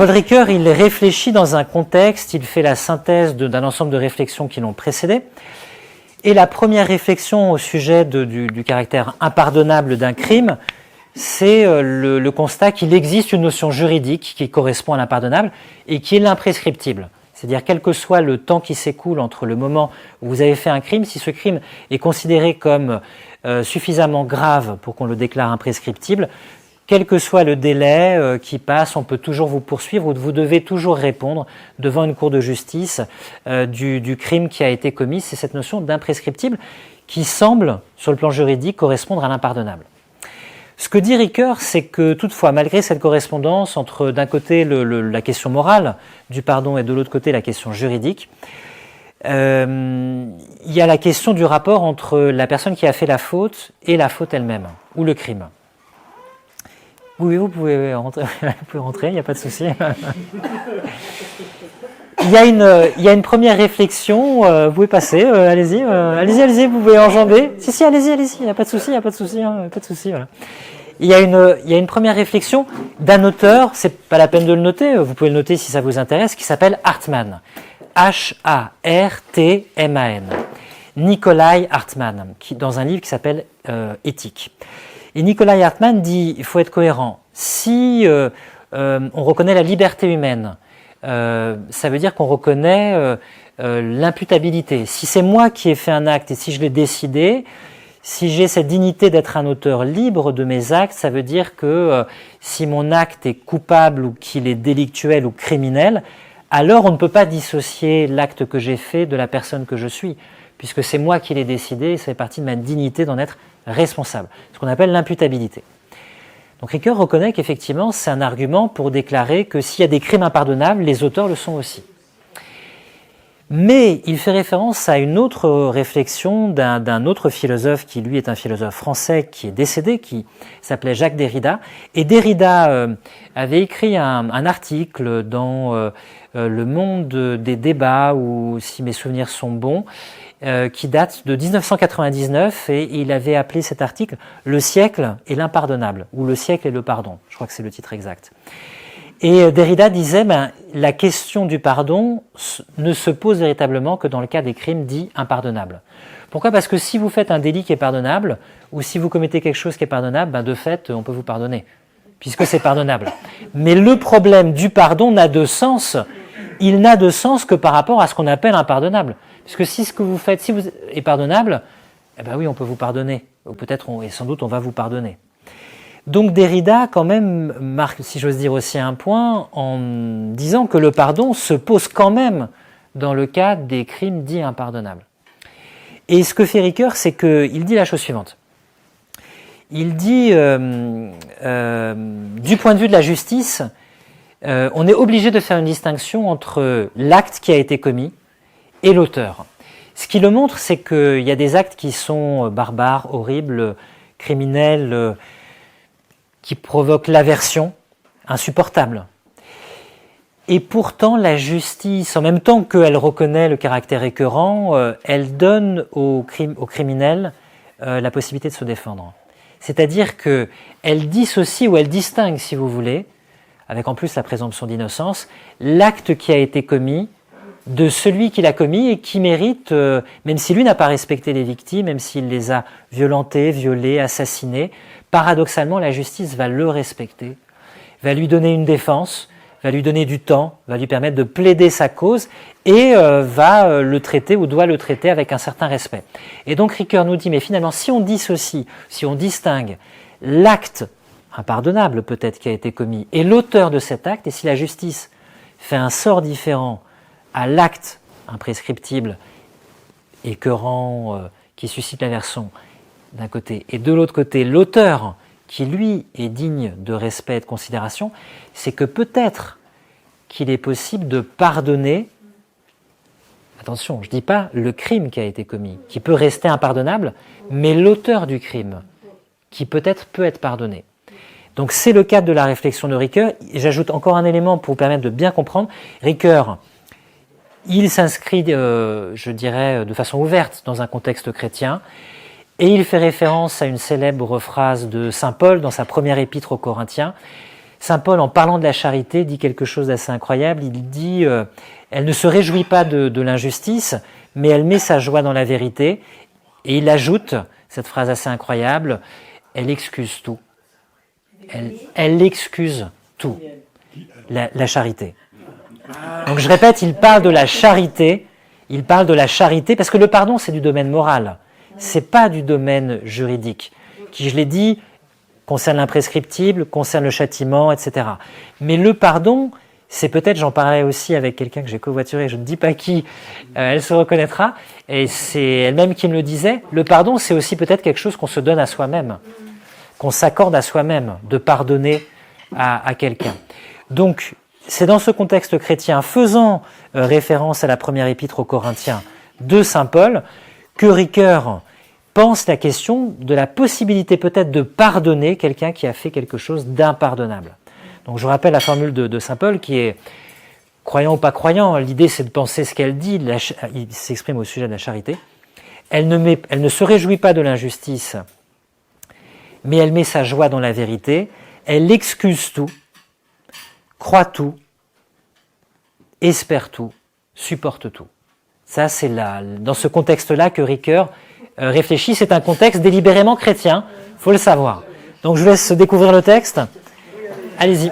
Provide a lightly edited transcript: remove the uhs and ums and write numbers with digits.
Paul Ricoeur, il réfléchit dans un contexte, il fait la synthèse d'un ensemble de réflexions qui l'ont précédé. Et la première réflexion au sujet du caractère impardonnable d'un crime, c'est le constat qu'il existe une notion juridique qui correspond à l'impardonnable et qui est l'imprescriptible. C'est-à-dire, quel que soit le temps qui s'écoule entre le moment où vous avez fait un crime, si ce crime est considéré comme suffisamment grave pour qu'on le déclare imprescriptible, quel que soit le délai qui passe, on peut toujours vous poursuivre ou vous devez toujours répondre devant une cour de justice du crime qui a été commis. C'est cette notion d'imprescriptible qui semble, sur le plan juridique, correspondre à l'impardonnable. Ce que dit Ricoeur, c'est que toutefois, malgré cette correspondance entre d'un côté la question morale du pardon et de l'autre côté la question juridique, il y a la question du rapport entre la personne qui a fait la faute et la faute elle-même, ou le crime. Oui, vous pouvez rentrer, il n'y a pas de souci. Il y a une première réflexion, vous pouvez passer, allez-y, vous pouvez enjamber. Si, allez-y, il n'y a pas de souci, voilà. Il y a une première réflexion d'un auteur, c'est pas la peine de le noter, vous pouvez le noter si ça vous intéresse, qui s'appelle Hartmann. H-A-R-T-M-A-N. Nikolai Hartmann, dans un livre qui s'appelle Éthique. Et Nikolai Hartmann dit il faut être cohérent. Si on reconnaît la liberté humaine, ça veut dire qu'on reconnaît l'imputabilité. Si c'est moi qui ai fait un acte et si je l'ai décidé, si j'ai cette dignité d'être un auteur libre de mes actes, ça veut dire que si mon acte est coupable ou qu'il est délictuel ou criminel, alors on ne peut pas dissocier l'acte que j'ai fait de la personne que je suis, puisque c'est moi qui l'ai décidé et ça fait partie de ma dignité d'en être responsable, ce qu'on appelle l'imputabilité. Donc Ricoeur reconnaît qu'effectivement c'est un argument pour déclarer que s'il y a des crimes impardonnables, les auteurs le sont aussi. Mais il fait référence à une autre réflexion d'un autre philosophe qui lui est un philosophe français qui est décédé, qui s'appelait Jacques Derrida. Et Derrida avait écrit un article dans Le Monde des débats, ou si mes souvenirs sont bons, qui date de 1999 et il avait appelé cet article « Le siècle et l'impardonnable » ou « Le siècle et le pardon ». Je crois que c'est le titre exact. Et Derrida disait la question du pardon ne se pose véritablement que dans le cas des crimes dits impardonnables. Pourquoi ? Parce que si vous faites un délit qui est pardonnable ou si vous commettez quelque chose qui est pardonnable, de fait, on peut vous pardonner puisque c'est pardonnable. Mais le problème du pardon n'a de sens, il n'a de sens que par rapport à ce qu'on appelle impardonnable. Puisque si ce que vous faites est pardonnable, oui, on peut vous pardonner. Ou peut-être, et sans doute, on va vous pardonner. Donc Derrida, quand même, marque, si j'ose dire aussi un point, en disant que le pardon se pose quand même dans le cas des crimes dits impardonnables. Et ce que fait Ricoeur, c'est qu'il dit la chose suivante. Il dit, du point de vue de la justice, on est obligé de faire une distinction entre l'acte qui a été commis et l'auteur. Ce qui le montre, c'est qu'il y a des actes qui sont barbares, horribles, criminels, qui provoquent l'aversion, insupportable. Et pourtant, la justice, en même temps qu'elle reconnaît le caractère écœurant, elle donne aux criminels la possibilité de se défendre. C'est-à-dire qu'elle dissocie ou elle distingue, si vous voulez, avec en plus la présomption d'innocence, l'acte qui a été commis de celui qui l'a commis et qui mérite, même si lui n'a pas respecté les victimes, même s'il les a violentées, violées, assassinées, paradoxalement la justice va le respecter, va lui donner une défense, va lui donner du temps, va lui permettre de plaider sa cause et va le traiter ou doit le traiter avec un certain respect. Et donc Ricoeur nous dit, mais finalement si on dissocie, si on distingue l'acte impardonnable peut-être qui a été commis et l'auteur de cet acte, et si la justice fait un sort différent à l'acte imprescriptible, écœurant, qui suscite l'aversion d'un côté, et de l'autre côté l'auteur qui lui est digne de respect et de considération, c'est que peut-être qu'il est possible de pardonner, attention, je ne dis pas le crime qui a été commis, qui peut rester impardonnable, mais l'auteur du crime, qui peut-être peut être pardonné. Donc c'est le cadre de la réflexion de Ricoeur. J'ajoute encore un élément pour vous permettre de bien comprendre. Ricoeur, il s'inscrit, je dirais, de façon ouverte dans un contexte chrétien, et il fait référence à une célèbre phrase de saint Paul dans sa première épître aux Corinthiens, Saint Paul, en parlant de la charité, dit quelque chose d'assez incroyable. Il dit elle ne se réjouit pas de l'injustice, mais elle met sa joie dans la vérité. Et il ajoute, cette phrase assez incroyable, elle excuse tout. Elle excuse tout, la charité. Donc je répète, il parle de la charité, parce que le pardon, c'est du domaine moral, c'est pas du domaine juridique, qui, je l'ai dit, concerne l'imprescriptible, concerne le châtiment, etc. Mais le pardon, c'est peut-être, j'en parlais aussi avec quelqu'un que j'ai covoituré, je ne dis pas qui, elle se reconnaîtra, et c'est elle-même qui me le disait, le pardon, c'est aussi peut-être quelque chose qu'on se donne à soi-même, qu'on s'accorde à soi-même, de pardonner à quelqu'un. Donc, c'est dans ce contexte chrétien, faisant référence à la première épître aux Corinthiens de saint Paul, que Ricoeur pense la question de la possibilité peut-être de pardonner quelqu'un qui a fait quelque chose d'impardonnable. Donc je vous rappelle la formule de saint Paul qui est croyant ou pas croyant, l'idée c'est de penser ce qu'elle dit, il s'exprime au sujet de la charité. Elle ne se réjouit pas de l'injustice, mais elle met sa joie dans la vérité, elle excuse tout, croit tout, espère tout, supporte tout. Ça, c'est dans ce contexte-là que Ricoeur réfléchit. C'est un contexte délibérément chrétien, il faut le savoir. Donc je vous laisse découvrir le texte. Allez-y.